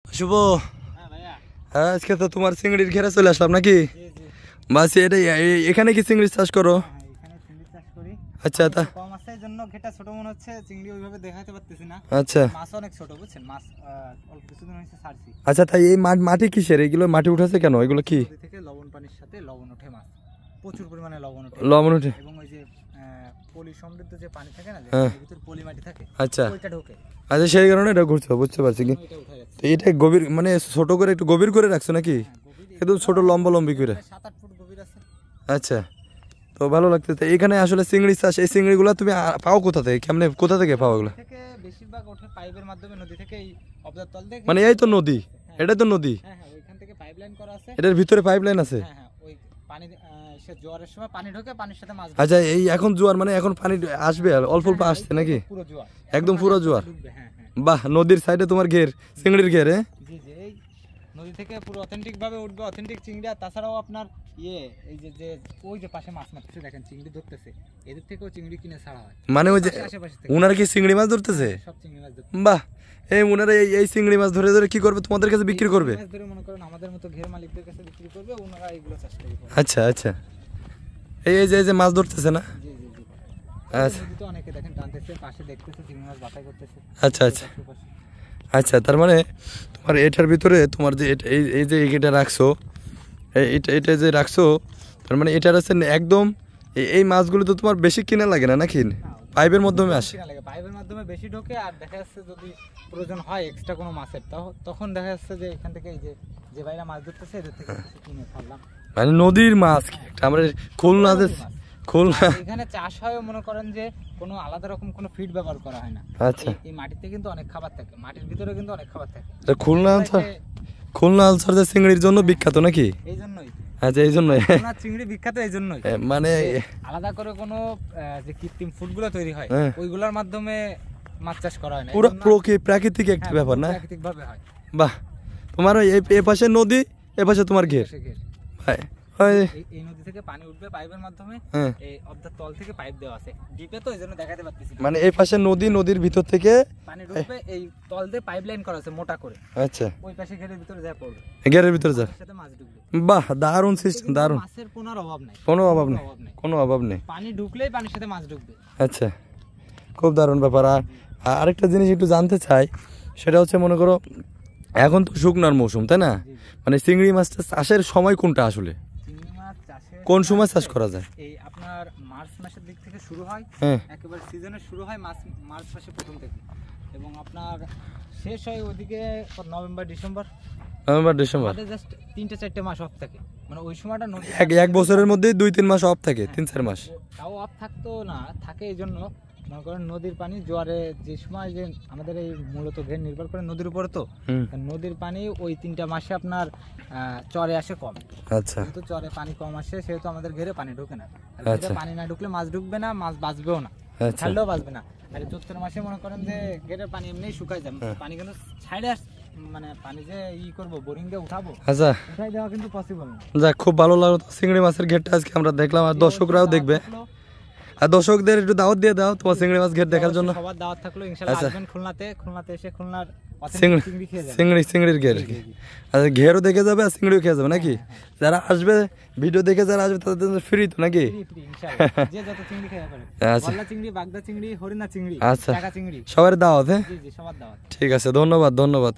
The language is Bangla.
শুভ, হ্যাঁ আজকে তো তোমার চিংড়ির ঘেরা চলে আসলাম নাকি? বাস এটাই, এখানে কি চিংড়ি চাষ করো? আচ্ছা, তা কম আছে জন্য ঘেটা ছোট মনে হচ্ছে, চিংড়ি ওইভাবে দেখাতে পারতেছি না। আচ্ছা, মাছ অনেক ছোট বুঝছেন, মাছ অল্প কিছুদিন হয়েছে ছাড়ছি। আচ্ছা, তাই এই মাটি কিসের? এগুলো মাটি উঠেছে কেন? এগুলো কি নদী থেকে লবণ পানির সাথে লবণ ওঠে, মাছ প্রচুর পরিমাণে লবণ ওঠে। লবণ উঠে এবং ওই যে পলি সমৃদ্ধ যে পানি থাকে না, হ্যাঁ, এর ভিতর পলি মাটি থাকে, আচ্ছা ওইটা ঢোকে। আচ্ছা, সেই কারণে এটা ঘুরছে, বুঝতে পারছি কি। এটা উঠে যাচ্ছে। তো এটা গভীর মানে ছোট করে একটু গভীর করে রাখছো নাকি? একদম ছোট লম্বা লম্বি করে। 7-8 ফুট গভীর আছে। আচ্ছা, তো ভালো লাগতেছে। এখানে আসলে চিংড়ি চাষ, এই চিংড়িগুলো তুমি পাও কোথা থেকে? কেমনে কোথা থেকে পাও এগুলো? থেকে বেশিরভাগ ওঠে পাইপের মাধ্যমে, নদী থেকে এই অবজার তল থেকে। মানে এই তো নদী, এটা তো নদী। হ্যাঁ হ্যাঁ, ওইখান থেকে পাইপলাইন করা আছে। এটার ভিতরে পাইপলাইন আছে? হ্যাঁ হ্যাঁ, ওই পানি সে জোয়ারের সময় পানি ঢোকে, পানির সাথে মাছ ঢোকে। আচ্ছা, এই এখন জোয়ার মানে এখন পানি আসবে, অল্প অল্প আসছে নাকি? পুরো জোয়ার, একদম পুরো জোয়ার। ডুববে। হ্যাঁ হ্যাঁ, বাহ, নদীর সাইডে তোমার ঘের, চিংড়ির ঘের। জি জি, এই নদী থেকে পুরো অথেন্টিক ভাবে উঠবে, অথেন্টিক চিংড়ি। আর তাছাড়াও আপনার এই যে যে ওই যে পাশে মাছ মারতেছে দেখেন, চিংড়ি ধরতেছে, এদের থেকেও চিংড়ি কিনে ছাড়া হয়। মানে ওই যে আশেপাশে থেকে ওনারা কি চিংড়ি মাছ ধরতেছে? সব চিংড়ি মাছ ধরতে। বাহ, এই ওনারা এই চিংড়ি মাছ ধরে ধরে কি করবে? তোমাদের কাছে বিক্রি করবে? মাছ ধরে মনে করেন আমাদের মতো ঘের মালিকদের কাছে বিক্রি করবে, ওনারা এগুলো চাষ করবে। আচ্ছা আচ্ছা, এই যে মাছ ধরতেছে না? জি জি জি। আচ্ছা নদীতে অনেকে দেখেন টানতেছে, পাশে দেখতেছে চিংড়ি মাছ বাছাই করতেছে। আচ্ছা আচ্ছা আচ্ছা, তার মানে তোমার এটার ভিতরে তোমার যে এই যে এটা রাখছো, এটা যে রাখছো, তার মানে এটার আছে একদম এই মাছগুলো তো তোমার বেশি কিনা লাগে না নাকি? পাইপের মাধ্যমে আসে? পাইপের মাধ্যমে বেশি ঢোকে। আর দেখা যাচ্ছে যদি প্রয়োজন হয় এক্সট্রা কোনো মাছের, তখন দেখা যাচ্ছে যে এখান থেকে এই যে ভাইরা মাছ ধরতেছে এদের থেকে কিনে ফেললাম। মানে নদীর মাছ একটা আমরা খুলনা এখানে চাষ হয়, মনে করেন যে কোনো আলাদা রকম কোনো ফিড ব্যবহার করা হয় না। আচ্ছা, এই মাটিতে কিন্তু অনেক খাবার থাকে, মাটির ভিতরে কিন্তু অনেক খাবার থাকে। খুলনা আলসার যে চিংড়ির জন্য বিখ্যাত নাকি? এই জন্যই। আচ্ছা, এই জন্যই খুলনা চিংড়ি বিখ্যাত, এই জন্যই। মানে আলাদা করে কোনো যে কৃত্রিম ফুডগুলো তৈরি হয় ওইগুলোর মাধ্যমে মাছ চাষ করা হয় না, পুরো প্রাকৃতিক একটা ব্যাপার না? প্রাকৃতিক ভাবে হয়। বাহ, তোমার এই পাশে নদী, এ পাশে তোমার ঘের। এই নদী থেকে পানি উঠবে পাইপের মাধ্যমে, হ্যাঁ, এই অবদার তল থেকে পাইপ দেওয়া আছে ডিপে, তো এইজন্য দেখাতে পারতেছি না। মানে এই পাশে নদী, নদীর ভিতর থেকে পানি ঢুকবে, এই তল দিয়ে পাইপলাইন করা আছে মোটা করে। আচ্ছা, ওই পাশে ঘেরের ভিতরে যা পড়বে, ঘেরের ভিতরে যা সাথে মাছ ঢুকবে। বাহ, দারুণ সিস্টেম, দারুণ। মাছের কোনো অভাব নাই, কোনো অভাব নেই, কোনো অভাব নেই। পানি ঢুকলেই পানির সাথে মাছ ঢুকবে। আচ্ছা, খুব দারুণ ব্যাপার। আর আরেকটা জিনিস একটু জানতে চাই, সেটা হচ্ছে মনে করো এখন তো শুকনার মৌসুম, তাই না? মানে চিংড়ি মাছটা চাষের সময় কোনটা আসলে? চিংড়ি মাছ চাষের কোন সময় চাষ করা যায়? এই আপনার মার্চ মাসের দিক থেকে শুরু হয়, হ্যাঁ, একেবারে সিজনের শুরু হয় মার্চ মাসের প্রথম থেকে, এবং আপনার শেষ হয় ওইদিকে নভেম্বর ডিসেম্বর। আমাদের জাস্ট 3-4 মাস অফ থাকে, মানে ওই সময়টা নদী এক বছরের মধ্যে 2-3 মাস অফ থাকে, 3-4 মাস তাও অফ থাকতো না, থাকে এই জন্য মনে করেন নদীর পানি জোয়ারে যে সময়, যে আমাদের এই মূলত ঘের নির্ভর করে নদীর উপরে, তো নদীর পানি ওই 3টা মাসে আপনার চরে আসে কম। আচ্ছা, যেহেতু চরে পানি কম আসে সেহেতু আমাদের ঘেরে পানি ঢোকে না। পানি না ঢুকলে মাছ ঢুকবে না, মাছ বাঁচবেও না, ছাড়লেও বাঁচবে না। আর চৈত্র মাসে মনে করেন যে ঘেরে পানি এমনি শুকায় যায়, পানি কিন্তু ছাইড়ে মানে পানি যে করবো বোরিং দিয়ে উঠাবো, আচ্ছা, উঠাই দেওয়া কিন্তু পসিবল না। যাক, খুব ভালো লাগলো চিংড়ি মাছের ঘেরটা আজকে আমরা দেখলাম, আর দর্শকরাও দেখবে। আর দর্শকদের একটু দাওয়াত দিয়ে দাও তোমার চিংড়ি মাছ ঘের দেখার জন্য। সবার দাওয়াত থাকলো, ইনশাআল্লাহ আসবেন খুলনাতে এসে খুলনার চিংড়ি খেয়ে যাবেন, চিংড়ির ঘের। আচ্ছা, ঘেরও দেখে যাবে আর চিংড়িও খেয়ে যাবে নাকি? যারা আসবে ভিডিও দেখে, যারা আসবে তাদের জন্য ফ্রি তো নাকি? যে যত চিংড়ি খেয়ে পারে, আচ্ছা, গলদা চিংড়ি, বাগদা চিংড়ি, হরিণা চিংড়ি, আচ্ছা, টাকা চিংড়ি, সবার দাওয়াত। হ্যাঁ, জি জি, সবার দাওয়াত। ঠিক আছে, ধন্যবাদ।